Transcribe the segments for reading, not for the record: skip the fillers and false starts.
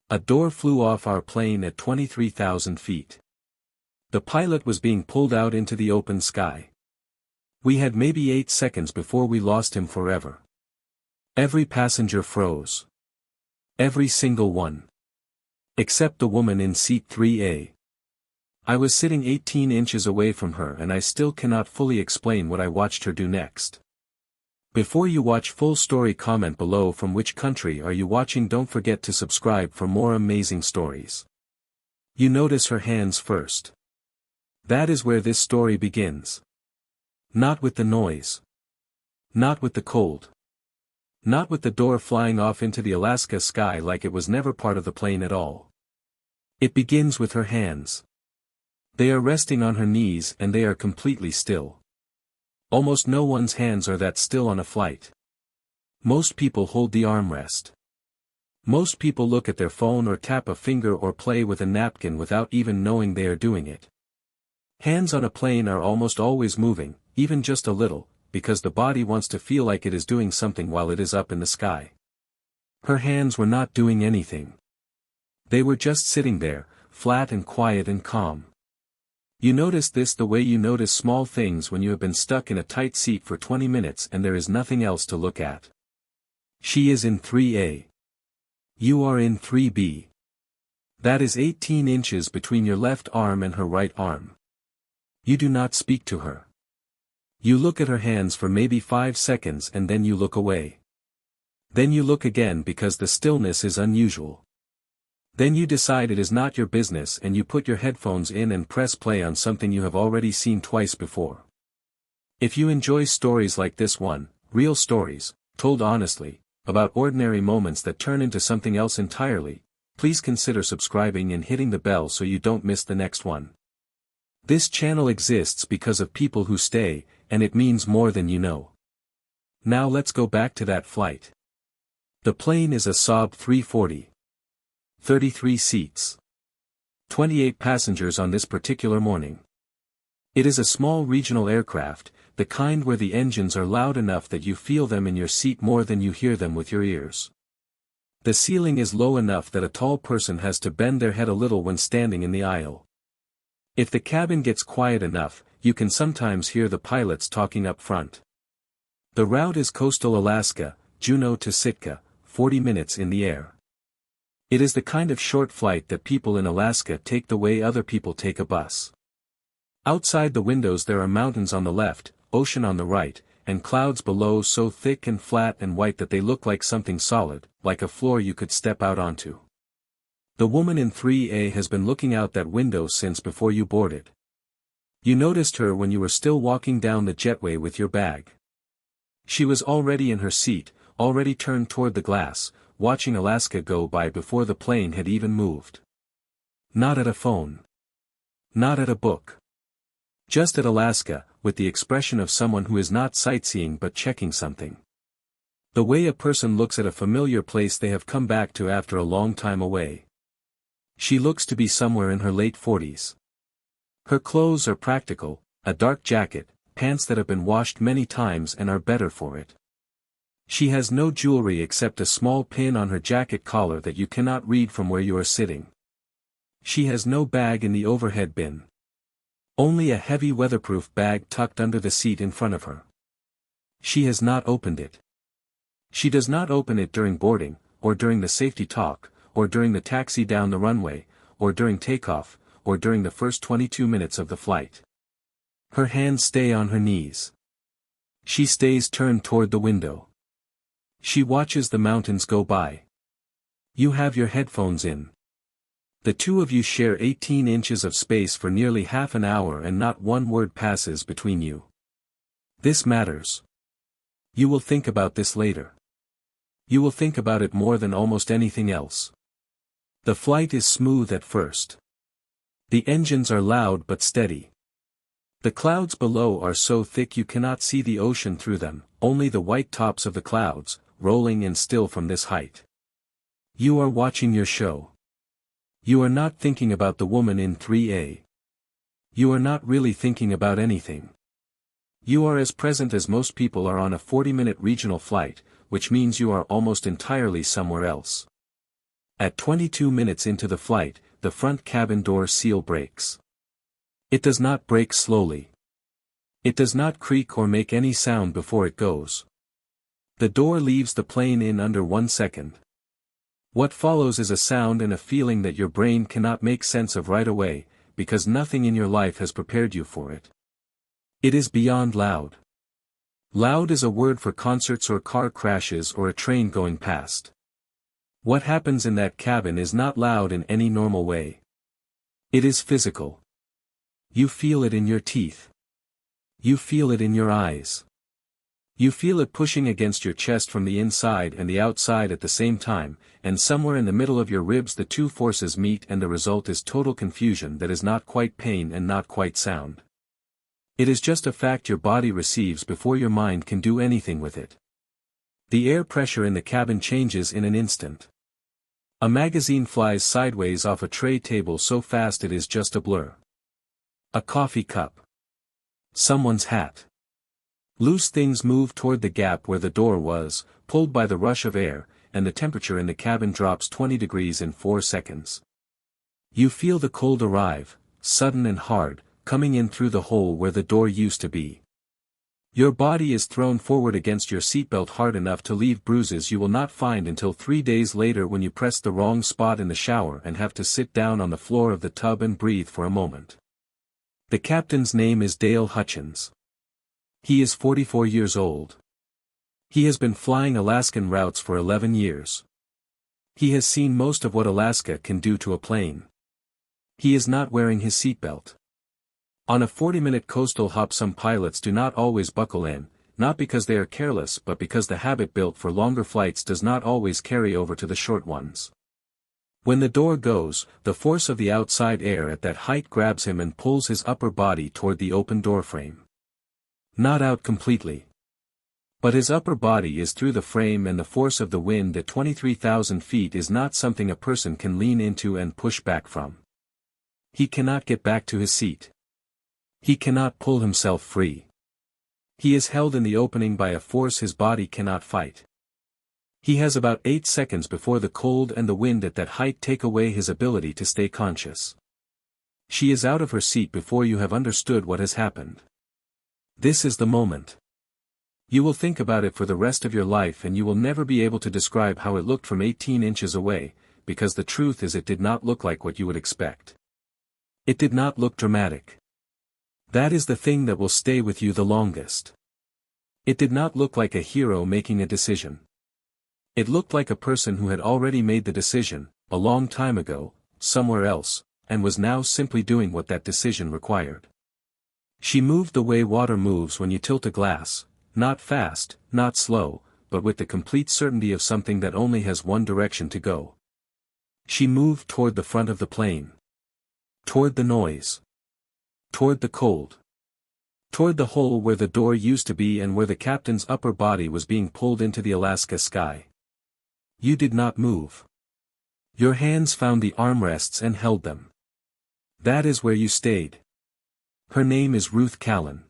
A door flew off our plane at 23,000 feet. The pilot was being pulled out into the open sky. We had maybe 8 seconds before we lost him forever. Every passenger froze. Every single one. Except the woman in seat 3A. I was sitting 18 inches away from her and I still cannot fully explain what I watched her do next. Before you watch full story, comment below from which country are you watching. Don't forget to subscribe for more amazing stories. You notice her hands first. That is where this story begins. Not with the noise. Not with the cold. Not with the door flying off into the Alaska sky like it was never part of the plane at all. It begins with her hands. They are resting on her knees and they are completely still. Almost no one's hands are that still on a flight. Most people hold the armrest. Most people look at their phone or tap a finger or play with a napkin without even knowing they are doing it. Hands on a plane are almost always moving, even just a little, because the body wants to feel like it is doing something while it is up in the sky. Her hands were not doing anything. They were just sitting there, flat and quiet and calm. You notice this the way you notice small things when you have been stuck in a tight seat for 20 minutes and there is nothing else to look at. She is in 3A. You are in 3B. That is 18 inches between your left arm and her right arm. You do not speak to her. You look at her hands for maybe 5 seconds and then you look away. Then you look again because the stillness is unusual. Then you decide it is not your business and you put your headphones in and press play on something you have already seen twice before. If you enjoy stories like this one, real stories, told honestly, about ordinary moments that turn into something else entirely, please consider subscribing and hitting the bell so you don't miss the next one. This channel exists because of people who stay, and it means more than you know. Now let's go back to that flight. The plane is a Saab 340. 33 seats. 28 passengers on this particular morning. It is a small regional aircraft, the kind where the engines are loud enough that you feel them in your seat more than you hear them with your ears. The ceiling is low enough that a tall person has to bend their head a little when standing in the aisle. If the cabin gets quiet enough, you can sometimes hear the pilots talking up front. The route is coastal Alaska, Juneau to Sitka, 40 minutes in the air. It is the kind of short flight that people in Alaska take the way other people take a bus. Outside the windows there are mountains on the left, ocean on the right, and clouds below so thick and flat and white that they look like something solid, like a floor you could step out onto. The woman in 3A has been looking out that window since before you boarded. You noticed her when you were still walking down the jetway with your bag. She was already in her seat, already turned toward the glass, watching Alaska go by before the plane had even moved. Not at a phone. Not at a book. Just at Alaska, with the expression of someone who is not sightseeing but checking something. The way a person looks at a familiar place they have come back to after a long time away. She looks to be somewhere in her late 40s. Her clothes are practical, a dark jacket, pants that have been washed many times and are better for it. She has no jewelry except a small pin on her jacket collar that you cannot read from where you are sitting. She has no bag in the overhead bin. Only a heavy weatherproof bag tucked under the seat in front of her. She has not opened it. She does not open it during boarding, or during the safety talk, or during the taxi down the runway, or during takeoff, or during the first 22 minutes of the flight. Her hands stay on her knees. She stays turned toward the window. She watches the mountains go by. You have your headphones in. The two of you share 18 inches of space for nearly half an hour and not one word passes between you. This matters. You will think about this later. You will think about it more than almost anything else. The flight is smooth at first. The engines are loud but steady. The clouds below are so thick you cannot see the ocean through them, only the white tops of the clouds, rolling and still from this height. You are watching your show. You are not thinking about the woman in 3A. You are not really thinking about anything. You are as present as most people are on a 40-minute regional flight, which means you are almost entirely somewhere else. At 22 minutes into the flight, the front cabin door seal breaks. It does not break slowly. It does not creak or make any sound before it goes. The door leaves the plane in under 1 second. What follows is a sound and a feeling that your brain cannot make sense of right away, because nothing in your life has prepared you for it. It is beyond loud. Loud is a word for concerts or car crashes or a train going past. What happens in that cabin is not loud in any normal way. It is physical. You feel it in your teeth. You feel it in your eyes. You feel it pushing against your chest from the inside and the outside at the same time, and somewhere in the middle of your ribs the two forces meet and the result is total confusion that is not quite pain and not quite sound. It is just a fact your body receives before your mind can do anything with it. The air pressure in the cabin changes in an instant. A magazine flies sideways off a tray table so fast it is just a blur. A coffee cup. Someone's hat. Loose things move toward the gap where the door was, pulled by the rush of air, and the temperature in the cabin drops 20 degrees in 4 seconds. You feel the cold arrive, sudden and hard, coming in through the hole where the door used to be. Your body is thrown forward against your seatbelt hard enough to leave bruises you will not find until 3 days later when you press the wrong spot in the shower and have to sit down on the floor of the tub and breathe for a moment. The captain's name is Dale Hutchins. He is 44 years old. He has been flying Alaskan routes for 11 years. He has seen most of what Alaska can do to a plane. He is not wearing his seatbelt. On a 40-minute coastal hop some pilots do not always buckle in, not because they are careless but because the habit built for longer flights does not always carry over to the short ones. When the door goes, the force of the outside air at that height grabs him and pulls his upper body toward the open doorframe. Not out completely. But his upper body is through the frame and the force of the wind at 23,000 feet is not something a person can lean into and push back from. He cannot get back to his seat. He cannot pull himself free. He is held in the opening by a force his body cannot fight. He has about 8 seconds before the cold and the wind at that height take away his ability to stay conscious. She is out of her seat before you have understood what has happened. This is the moment. You will think about it for the rest of your life and you will never be able to describe how it looked from 18 inches away, because the truth is it did not look like what you would expect. It did not look dramatic. That is the thing that will stay with you the longest. It did not look like a hero making a decision. It looked like a person who had already made the decision, a long time ago, somewhere else, and was now simply doing what that decision required. She moved the way water moves when you tilt a glass, not fast, not slow, but with the complete certainty of something that only has one direction to go. She moved toward the front of the plane. Toward the noise. Toward the cold. Toward the hole where the door used to be and where the captain's upper body was being pulled into the Alaska sky. You did not move. Your hands found the armrests and held them. That is where you stayed. Her name is Ruth Callan.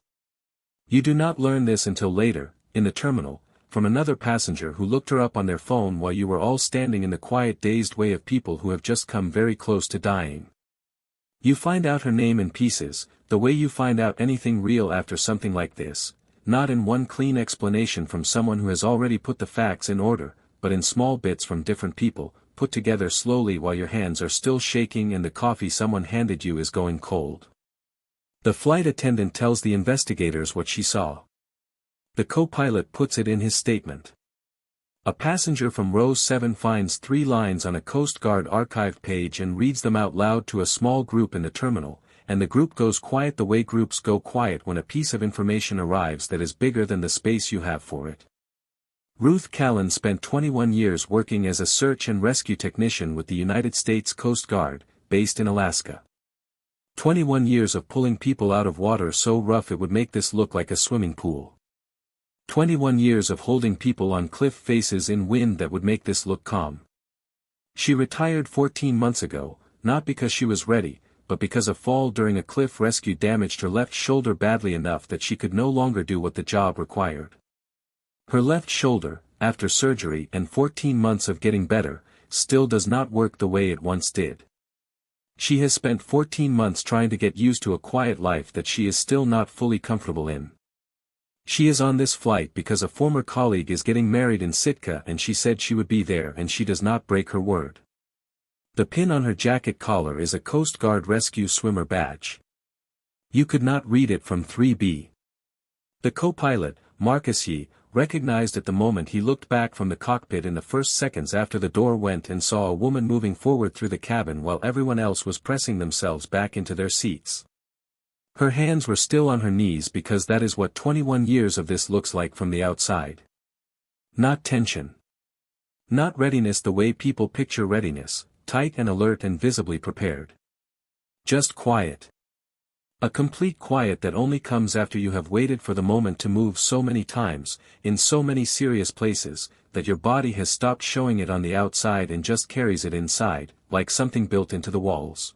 You do not learn this until later, in the terminal, from another passenger who looked her up on their phone while you were all standing in the quiet dazed way of people who have just come very close to dying. You find out her name in pieces, the way you find out anything real after something like this, not in one clean explanation from someone who has already put the facts in order, but in small bits from different people, put together slowly while your hands are still shaking and the coffee someone handed you is going cold. The flight attendant tells the investigators what she saw. The co-pilot puts it in his statement. A passenger from row 7 finds 3 lines on a Coast Guard archive page and reads them out loud to a small group in the terminal, and the group goes quiet the way groups go quiet when a piece of information arrives that is bigger than the space you have for it. Ruth Callan spent 21 years working as a search and rescue technician with the United States Coast Guard, based in Alaska. 21 years of pulling people out of water so rough it would make this look like a swimming pool. 21 years of holding people on cliff faces in wind that would make this look calm. She retired 14 months ago, not because she was ready, but because a fall during a cliff rescue damaged her left shoulder badly enough that she could no longer do what the job required. Her left shoulder, after surgery and 14 months of getting better, still does not work the way it once did. She has spent 14 months trying to get used to a quiet life that she is still not fully comfortable in. She is on this flight because a former colleague is getting married in Sitka and she said she would be there and she does not break her word. The pin on her jacket collar is a Coast Guard rescue swimmer badge. You could not read it from 3B. The co-pilot, Marcus Yee, recognized at the moment he looked back from the cockpit in the first seconds after the door went and saw a woman moving forward through the cabin while everyone else was pressing themselves back into their seats. Her hands were still on her knees because that is what 21 years of this looks like from the outside. Not tension. Not readiness the way people picture readiness, tight and alert and visibly prepared. Just quiet. A complete quiet that only comes after you have waited for the moment to move so many times, in so many serious places, that your body has stopped showing it on the outside and just carries it inside, like something built into the walls.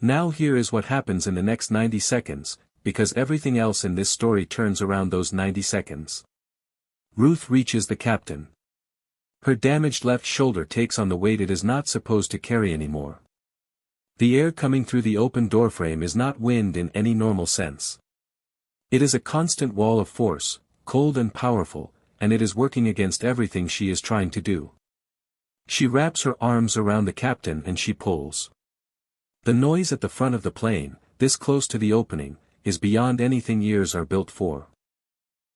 Now here is what happens in the next 90 seconds, because everything else in this story turns around those 90 seconds. Ruth reaches the captain. Her damaged left shoulder takes on the weight it is not supposed to carry anymore. The air coming through the open doorframe is not wind in any normal sense. It is a constant wall of force, cold and powerful, and it is working against everything she is trying to do. She wraps her arms around the captain and she pulls. The noise at the front of the plane, this close to the opening, is beyond anything ears are built for.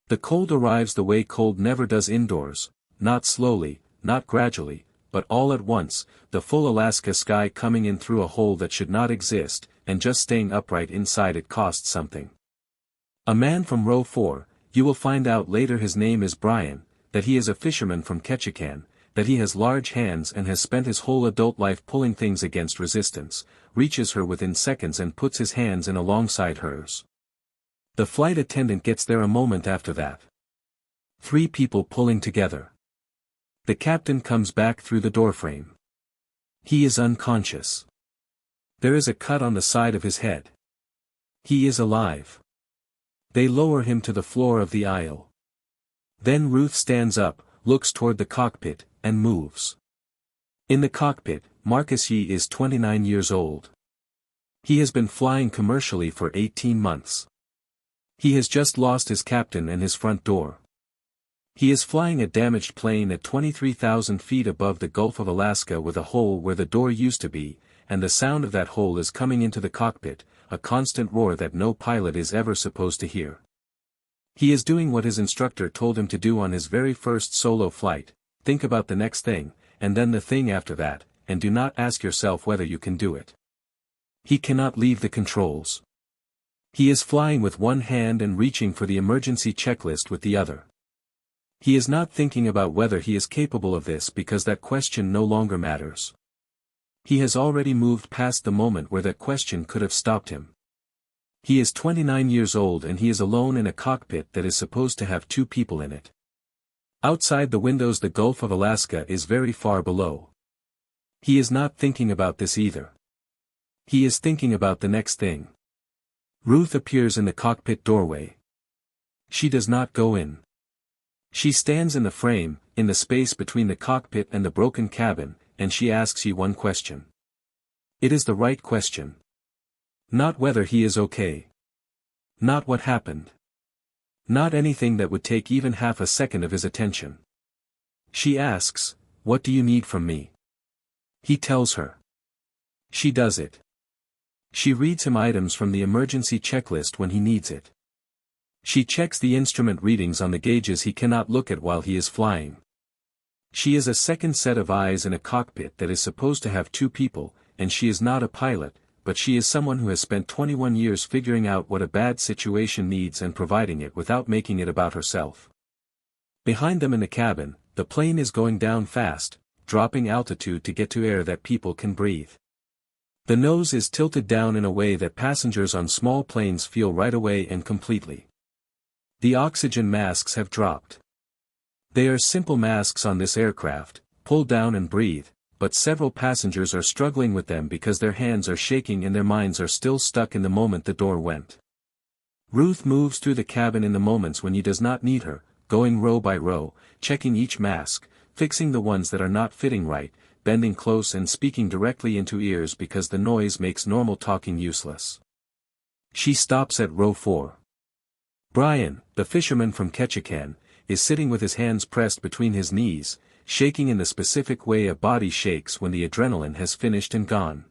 The cold arrives the way cold never does indoors, not slowly, not gradually, but all at once, the full Alaska sky coming in through a hole that should not exist, and just staying upright inside it costs something. A man from row 4, you will find out later his name is Brian, that he is a fisherman from Ketchikan, that he has large hands and has spent his whole adult life pulling things against resistance, reaches her within seconds and puts his hands in alongside hers. The flight attendant gets there a moment after that. 3 people pulling together. The captain comes back through the doorframe. He is unconscious. There is a cut on the side of his head. He is alive. They lower him to the floor of the aisle. Then Ruth stands up, looks toward the cockpit, and moves. In the cockpit, Marcus Yee is 29 years old. He has been flying commercially for 18 months. He has just lost his captain and his front door. He is flying a damaged plane at 23,000 feet above the Gulf of Alaska with a hole where the door used to be, and the sound of that hole is coming into the cockpit, a constant roar that no pilot is ever supposed to hear. He is doing what his instructor told him to do on his very first solo flight: think about the next thing, and then the thing after that, and do not ask yourself whether you can do it. He cannot leave the controls. He is flying with one hand and reaching for the emergency checklist with the other. He is not thinking about whether he is capable of this because that question no longer matters. He has already moved past the moment where that question could have stopped him. He is 29 years old and he is alone in a cockpit that is supposed to have 2 people in it. Outside the windows the Gulf of Alaska is very far below. He is not thinking about this either. He is thinking about the next thing. Ruth appears in the cockpit doorway. She does not go in. She stands in the frame, in the space between the cockpit and the broken cabin, and she asks you one question. It is the right question. Not whether he is okay. Not what happened. Not anything that would take even half a second of his attention. She asks, "What do you need from me?" He tells her. She does it. She reads him items from the emergency checklist when he needs it. She checks the instrument readings on the gauges he cannot look at while he is flying. She is a second set of eyes in a cockpit that is supposed to have 2 people, and she is not a pilot, but she is someone who has spent 21 years figuring out what a bad situation needs and providing it without making it about herself. Behind them in the cabin, the plane is going down fast, dropping altitude to get to air that people can breathe. The nose is tilted down in a way that passengers on small planes feel right away and completely. The oxygen masks have dropped. They are simple masks on this aircraft, pull down and breathe, but several passengers are struggling with them because their hands are shaking and their minds are still stuck in the moment the door went. Ruth moves through the cabin in the moments when he does not need her, going row by row, checking each mask, fixing the ones that are not fitting right, bending close and speaking directly into ears because the noise makes normal talking useless. She stops at row 4. Brian, the fisherman from Ketchikan, is sitting with his hands pressed between his knees, shaking in the specific way a body shakes when the adrenaline has finished and gone.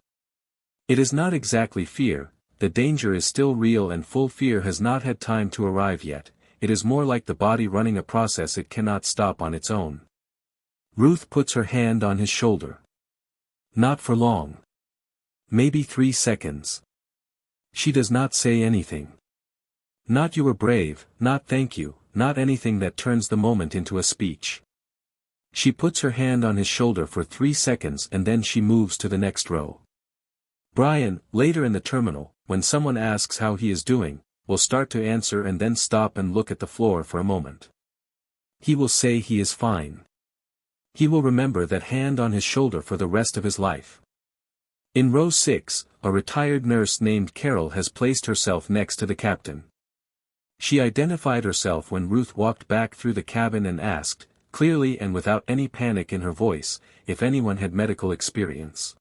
It is not exactly fear, the danger is still real and full fear has not had time to arrive yet, it is more like the body running a process it cannot stop on its own. Ruth puts her hand on his shoulder. Not for long. Maybe 3 seconds. She does not say anything. Not "you were brave," not "thank you," not anything that turns the moment into a speech. She puts her hand on his shoulder for 3 seconds and then she moves to the next row. Brian, later in the terminal, when someone asks how he is doing, will start to answer and then stop and look at the floor for a moment. He will say he is fine. He will remember that hand on his shoulder for the rest of his life. In row 6, a retired nurse named Carol has placed herself next to the captain. She identified herself when Ruth walked back through the cabin and asked, clearly and without any panic in her voice, if anyone had medical experience.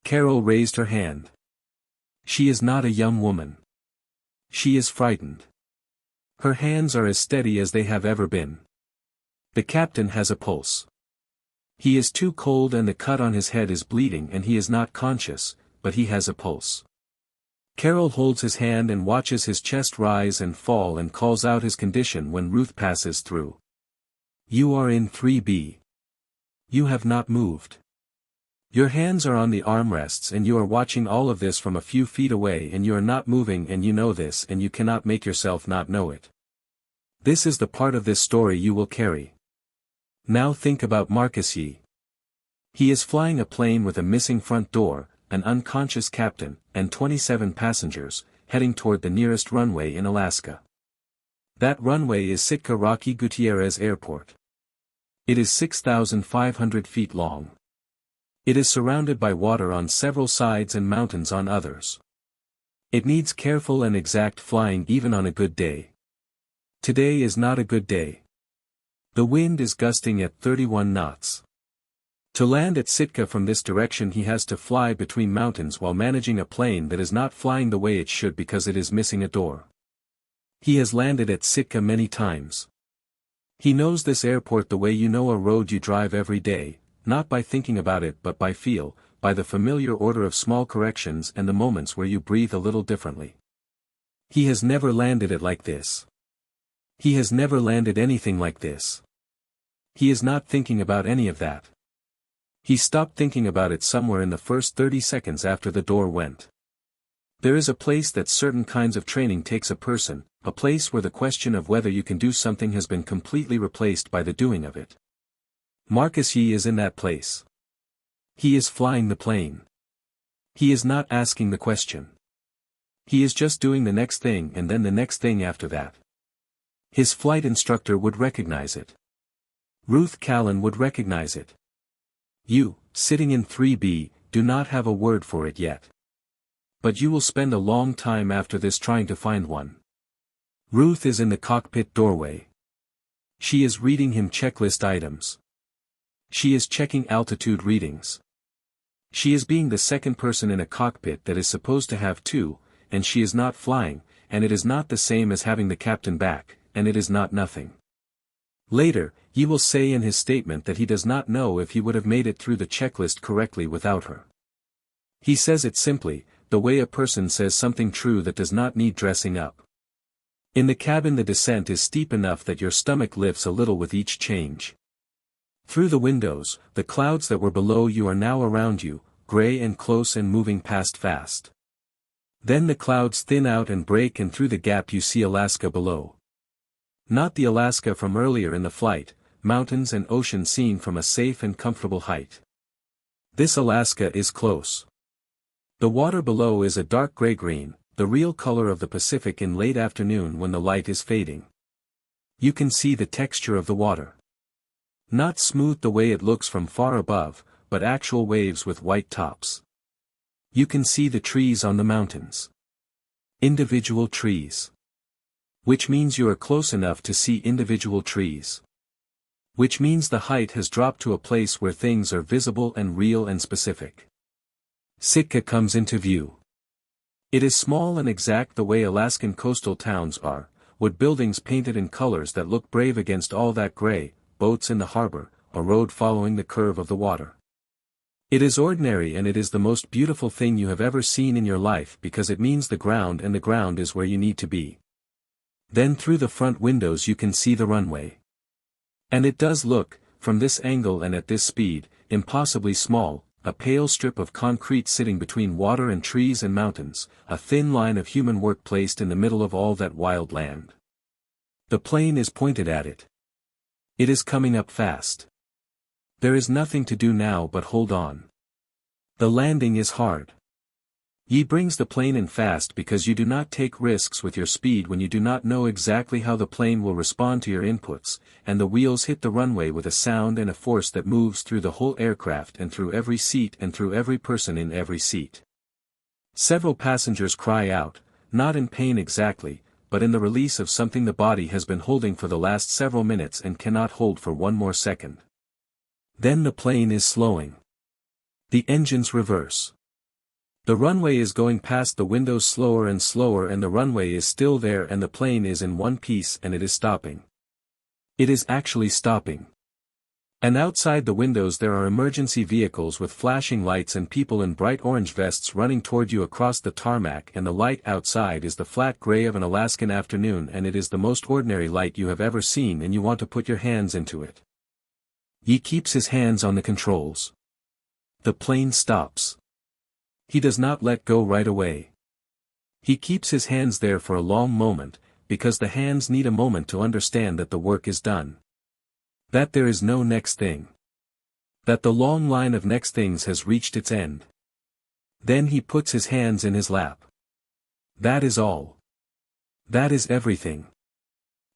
Carol raised her hand. She is not a young woman. She is frightened. Her hands are as steady as they have ever been. The captain has a pulse. He is too cold and the cut on his head is bleeding and he is not conscious, but he has a pulse. Carol holds his hand and watches his chest rise and fall and calls out his condition when Ruth passes through. You are in 3B. You have not moved. Your hands are on the armrests and you are watching all of this from a few feet away and you are not moving and you know this and you cannot make yourself not know it. This is the part of this story you will carry. Now think about Marcus Yee. He is flying a plane with a missing front door, an unconscious captain, and 27 passengers, heading toward the nearest runway in Alaska. That runway is Sitka Rocky Gutierrez Airport. It is 6,500 feet long. It is surrounded by water on several sides and mountains on others. It needs careful and exact flying even on a good day. Today is not a good day. The wind is gusting at 31 knots. To land at Sitka from this direction he has to fly between mountains while managing a plane that is not flying the way it should because it is missing a door. He has landed at Sitka many times. He knows this airport the way you know a road you drive every day, not by thinking about it but by feel, by the familiar order of small corrections and the moments where you breathe a little differently. He has never landed it like this. He has never landed anything like this. He is not thinking about any of that. He stopped thinking about it somewhere in the first 30 seconds after the door went. There is a place that certain kinds of training takes a person, a place where the question of whether you can do something has been completely replaced by the doing of it. Marcus Yee is in that place. He is flying the plane. He is not asking the question. He is just doing the next thing and then the next thing after that. His flight instructor would recognize it. Ruth Callan would recognize it. You, sitting in 3B, do not have a word for it yet. But you will spend a long time after this trying to find one. Ruth is in the cockpit doorway. She is reading him checklist items. She is checking altitude readings. She is being the second person in a cockpit that is supposed to have two, and she is not flying, and it is not the same as having the captain back, and it is not nothing. Later, he will say in his statement that he does not know if he would have made it through the checklist correctly without her. He says it simply, the way a person says something true that does not need dressing up. In the cabin the descent is steep enough that your stomach lifts a little with each change. Through the windows, the clouds that were below you are now around you, gray and close and moving past fast. Then the clouds thin out and break and through the gap you see Alaska below. Not the Alaska from earlier in the flight, mountains and ocean seen from a safe and comfortable height. This Alaska is close. The water below is a dark gray-green, the real color of the Pacific in late afternoon when the light is fading. You can see the texture of the water. Not smooth the way it looks from far above, but actual waves with white tops. You can see the trees on the mountains. Individual trees. Which means you are close enough to see individual trees. Which means the height has dropped to a place where things are visible and real and specific. Sitka comes into view. It is small and exact the way Alaskan coastal towns are, wood buildings painted in colors that look brave against all that gray, boats in the harbor, a road following the curve of the water. It is ordinary, and it is the most beautiful thing you have ever seen in your life because it means the ground, and the ground is where you need to be. Then through the front windows you can see the runway. And it does look, from this angle and at this speed, impossibly small, a pale strip of concrete sitting between water and trees and mountains, a thin line of human work placed in the middle of all that wild land. The plane is pointed at it. It is coming up fast. There is nothing to do now but hold on. The landing is hard. Ye brings the plane in fast because you do not take risks with your speed when you do not know exactly how the plane will respond to your inputs, and the wheels hit the runway with a sound and a force that moves through the whole aircraft and through every seat and through every person in every seat. Several passengers cry out, not in pain exactly, but in the release of something the body has been holding for the last several minutes and cannot hold for one more second. Then the plane is slowing. The engines reverse. The runway is going past the windows slower and slower, and the runway is still there, and the plane is in one piece, and it is stopping. It is actually stopping. And outside the windows there are emergency vehicles with flashing lights and people in bright orange vests running toward you across the tarmac, and the light outside is the flat gray of an Alaskan afternoon, and it is the most ordinary light you have ever seen, and you want to put your hands into it. He keeps his hands on the controls. The plane stops. He does not let go right away. He keeps his hands there for a long moment, because the hands need a moment to understand that the work is done. That there is no next thing. That the long line of next things has reached its end. Then he puts his hands in his lap. That is all. That is everything.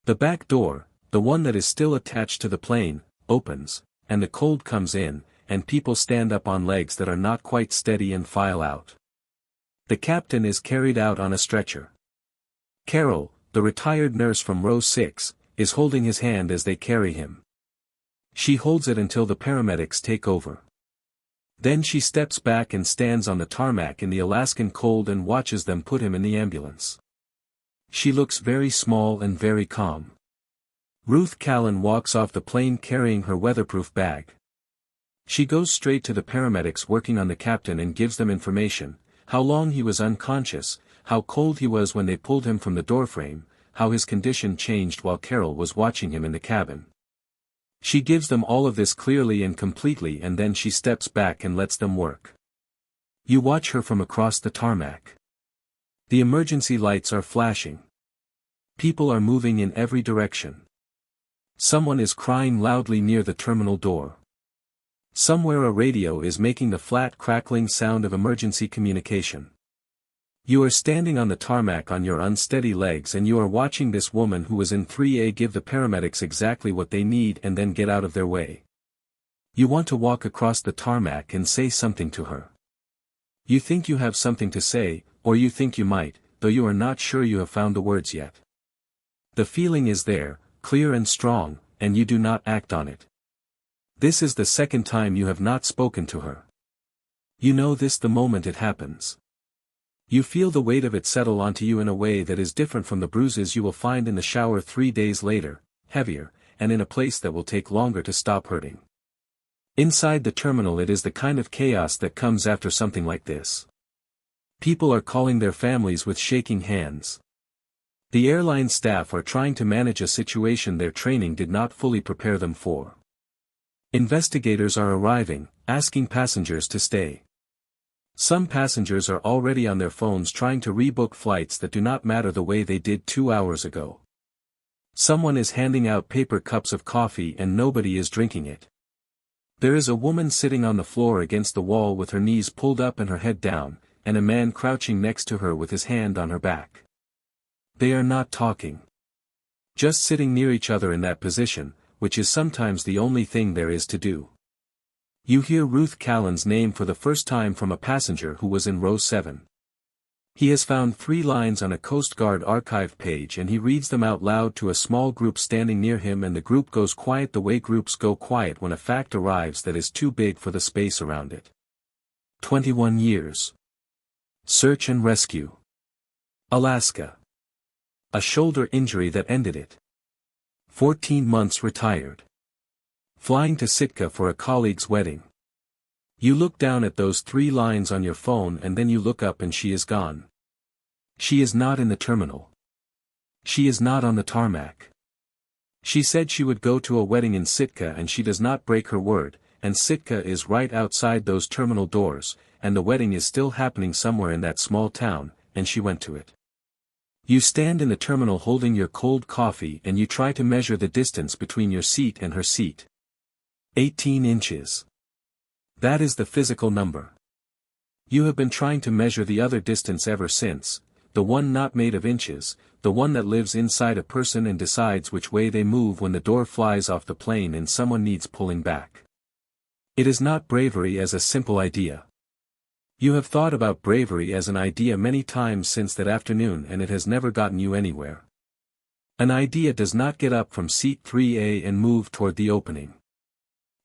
The back door, the one that is still attached to the plane, opens, and the cold comes in, and people stand up on legs that are not quite steady and file out. The captain is carried out on a stretcher. Carol, the retired nurse from row 6, is holding his hand as they carry him. She holds it until the paramedics take over. Then she steps back and stands on the tarmac in the Alaskan cold and watches them put him in the ambulance. She looks very small and very calm. Ruth Callan walks off the plane carrying her weatherproof bag. She goes straight to the paramedics working on the captain and gives them information, how long he was unconscious, how cold he was when they pulled him from the doorframe, how his condition changed while Carol was watching him in the cabin. She gives them all of this clearly and completely, and then she steps back and lets them work. You watch her from across the tarmac. The emergency lights are flashing. People are moving in every direction. Someone is crying loudly near the terminal door. Somewhere a radio is making the flat crackling sound of emergency communication. You are standing on the tarmac on your unsteady legs, and you are watching this woman who is in 3A give the paramedics exactly what they need and then get out of their way. You want to walk across the tarmac and say something to her. You think you have something to say, or you think you might, though you are not sure you have found the words yet. The feeling is there, clear and strong, and you do not act on it. This is the second time you have not spoken to her. You know this the moment it happens. You feel the weight of it settle onto you in a way that is different from the bruises you will find in the shower 3 days later, heavier, and in a place that will take longer to stop hurting. Inside the terminal it is the kind of chaos that comes after something like this. People are calling their families with shaking hands. The airline staff are trying to manage a situation their training did not fully prepare them for. Investigators are arriving, asking passengers to stay. Some passengers are already on their phones trying to rebook flights that do not matter the way they did 2 hours ago. Someone is handing out paper cups of coffee and nobody is drinking it. There is a woman sitting on the floor against the wall with her knees pulled up and her head down, and a man crouching next to her with his hand on her back. They are not talking. Just sitting near each other in that position, which is sometimes the only thing there is to do. You hear Ruth Callan's name for the first time from a passenger who was in row 7. He has found 3 lines on a Coast Guard archive page and he reads them out loud to a small group standing near him, and the group goes quiet the way groups go quiet when a fact arrives that is too big for the space around it. 21 years. Search and rescue. Alaska. A shoulder injury that ended it. 14 months retired. Flying to Sitka for a colleague's wedding. You look down at those 3 lines on your phone and then you look up and she is gone. She is not in the terminal. She is not on the tarmac. She said she would go to a wedding in Sitka and she does not break her word, and Sitka is right outside those terminal doors, and the wedding is still happening somewhere in that small town, and she went to it. You stand in the terminal holding your cold coffee and you try to measure the distance between your seat and her seat. 18 inches. That is the physical number. You have been trying to measure the other distance ever since, the one not made of inches, the one that lives inside a person and decides which way they move when the door flies off the plane and someone needs pulling back. It is not bravery as a simple idea. You have thought about bravery as an idea many times since that afternoon and it has never gotten you anywhere. An idea does not get up from seat 3A and move toward the opening.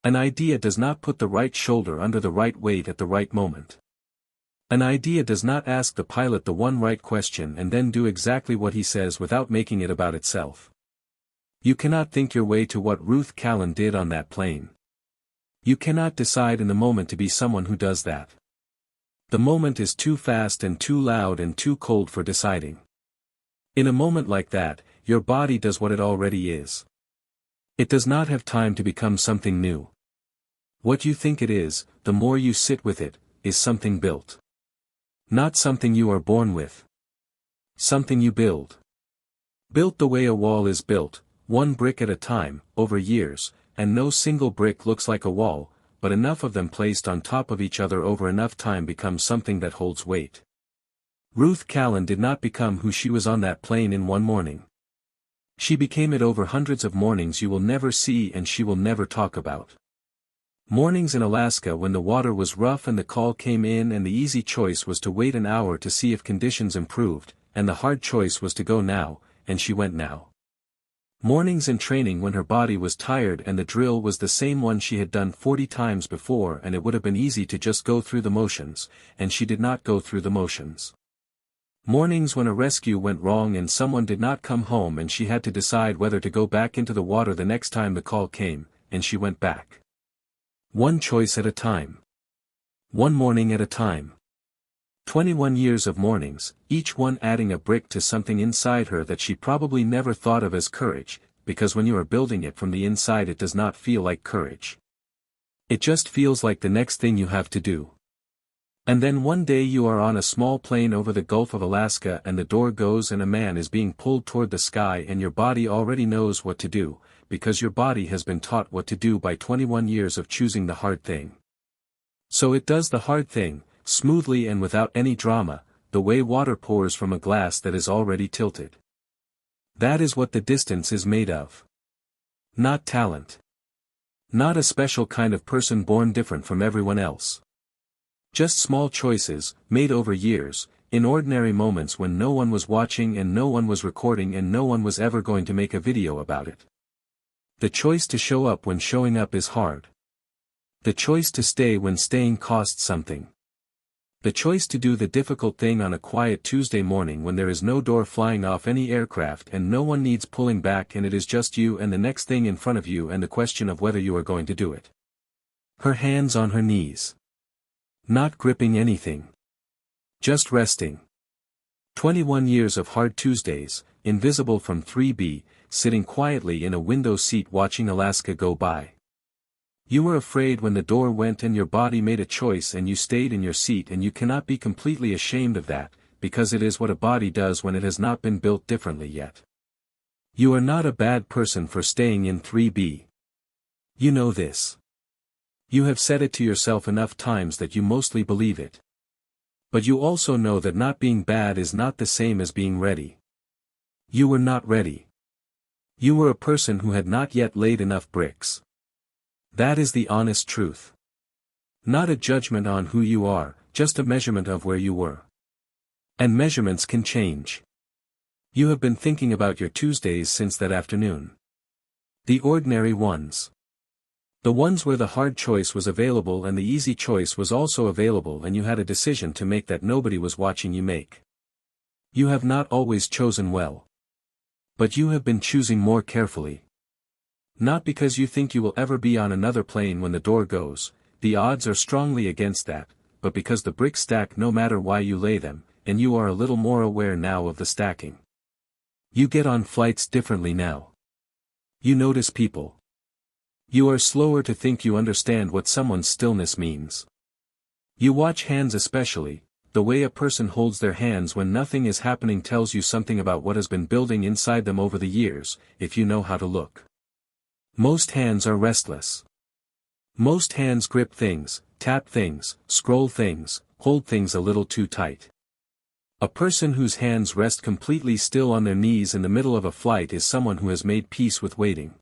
An idea does not put the right shoulder under the right weight at the right moment. An idea does not ask the pilot the one right question and then do exactly what he says without making it about itself. You cannot think your way to what Ruth Callan did on that plane. You cannot decide in the moment to be someone who does that. The moment is too fast and too loud and too cold for deciding. In a moment like that, your body does what it already is. It does not have time to become something new. What you think it is, the more you sit with it, is something built. Not something you are born with. Something you build. Built the way a wall is built, one brick at a time, over years, and no single brick looks like a wall, but enough of them placed on top of each other over enough time becomes something that holds weight. Ruth Callan did not become who she was on that plane in one morning. She became it over hundreds of mornings you will never see and she will never talk about. Mornings in Alaska when the water was rough and the call came in and the easy choice was to wait an hour to see if conditions improved, and the hard choice was to go now, and she went now. Mornings in training when her body was tired and the drill was the same one she had done 40 times before and it would have been easy to just go through the motions, and she did not go through the motions. Mornings when a rescue went wrong and someone did not come home and she had to decide whether to go back into the water the next time the call came, and she went back. One choice at a time. One morning at a time. 21 years of mornings, each one adding a brick to something inside her that she probably never thought of as courage, because when you are building it from the inside it does not feel like courage. It just feels like the next thing you have to do. And then one day you are on a small plane over the Gulf of Alaska and the door goes and a man is being pulled toward the sky and your body already knows what to do, because your body has been taught what to do by 21 years of choosing the hard thing. So it does the hard thing, smoothly and without any drama, the way water pours from a glass that is already tilted. That is what the distance is made of. Not talent. Not a special kind of person born different from everyone else. Just small choices, made over years, in ordinary moments when no one was watching and no one was recording and no one was ever going to make a video about it. The choice to show up when showing up is hard. The choice to stay when staying costs something. The choice to do the difficult thing on a quiet Tuesday morning when there is no door flying off any aircraft and no one needs pulling back and it is just you and the next thing in front of you and the question of whether you are going to do it. Her hands on her knees. Not gripping anything. Just resting. 21 years of hard Tuesdays, invisible from 3B, sitting quietly in a window seat watching Alaska go by. You were afraid when the door went and your body made a choice and you stayed in your seat, and you cannot be completely ashamed of that, because it is what a body does when it has not been built differently yet. You are not a bad person for staying in 3B. You know this. You have said it to yourself enough times that you mostly believe it. But you also know that not being bad is not the same as being ready. You were not ready. You were a person who had not yet laid enough bricks. That is the honest truth. Not a judgment on who you are, just a measurement of where you were. And measurements can change. You have been thinking about your Tuesdays since that afternoon. The ordinary ones. The ones where the hard choice was available and the easy choice was also available, and you had a decision to make that nobody was watching you make. You have not always chosen well. But you have been choosing more carefully. Not because you think you will ever be on another plane when the door goes, the odds are strongly against that, but because the bricks stack no matter why you lay them, and you are a little more aware now of the stacking. You get on flights differently now. You notice people. You are slower to think you understand what someone's stillness means. You watch hands especially. The way a person holds their hands when nothing is happening tells you something about what has been building inside them over the years, if you know how to look. Most hands are restless. Most hands grip things, tap things, scroll things, hold things a little too tight. A person whose hands rest completely still on their knees in the middle of a flight is someone who has made peace with waiting.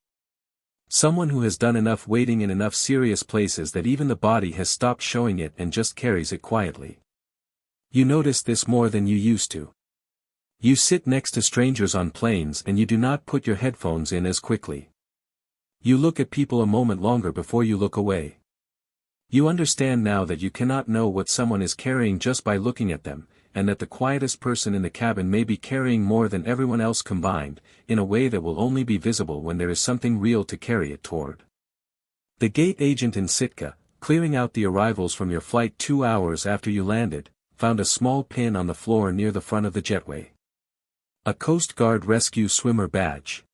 Someone who has done enough waiting in enough serious places that even the body has stopped showing it and just carries it quietly. You notice this more than you used to. You sit next to strangers on planes and you do not put your headphones in as quickly. You look at people a moment longer before you look away. You understand now that you cannot know what someone is carrying just by looking at them, and that the quietest person in the cabin may be carrying more than everyone else combined, in a way that will only be visible when there is something real to carry it toward. The gate agent in Sitka, clearing out the arrivals from your flight 2 hours after you landed, found a small pin on the floor near the front of the jetway. A Coast Guard rescue swimmer badge.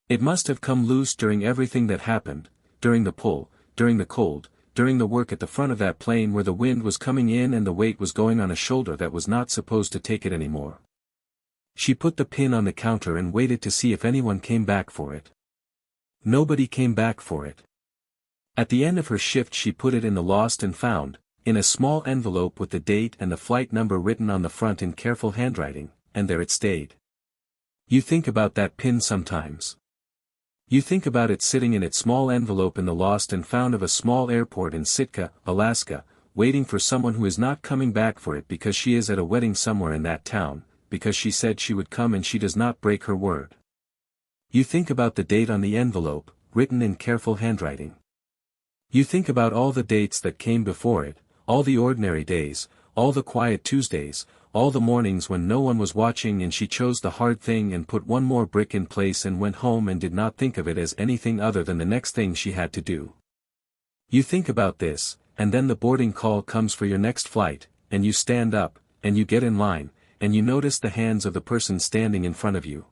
It must have come loose during everything that happened, during the pull, during the cold, during the work at the front of that plane where the wind was coming in and the weight was going on a shoulder that was not supposed to take it anymore. She put the pin on the counter and waited to see if anyone came back for it. Nobody came back for it. At the end of her shift she put it in the lost and found, in a small envelope with the date and the flight number written on the front in careful handwriting, and there it stayed. You think about that pin sometimes. You think about it sitting in its small envelope in the lost and found of a small airport in Sitka, Alaska, waiting for someone who is not coming back for it because she is at a wedding somewhere in that town, because she said she would come and she does not break her word. You think about the date on the envelope, written in careful handwriting. You think about all the dates that came before it, all the ordinary days, all the quiet Tuesdays, all the mornings when no one was watching and she chose the hard thing and put one more brick in place and went home and did not think of it as anything other than the next thing she had to do. You think about this, and then the boarding call comes for your next flight, and you stand up, and you get in line, and you notice the hands of the person standing in front of you,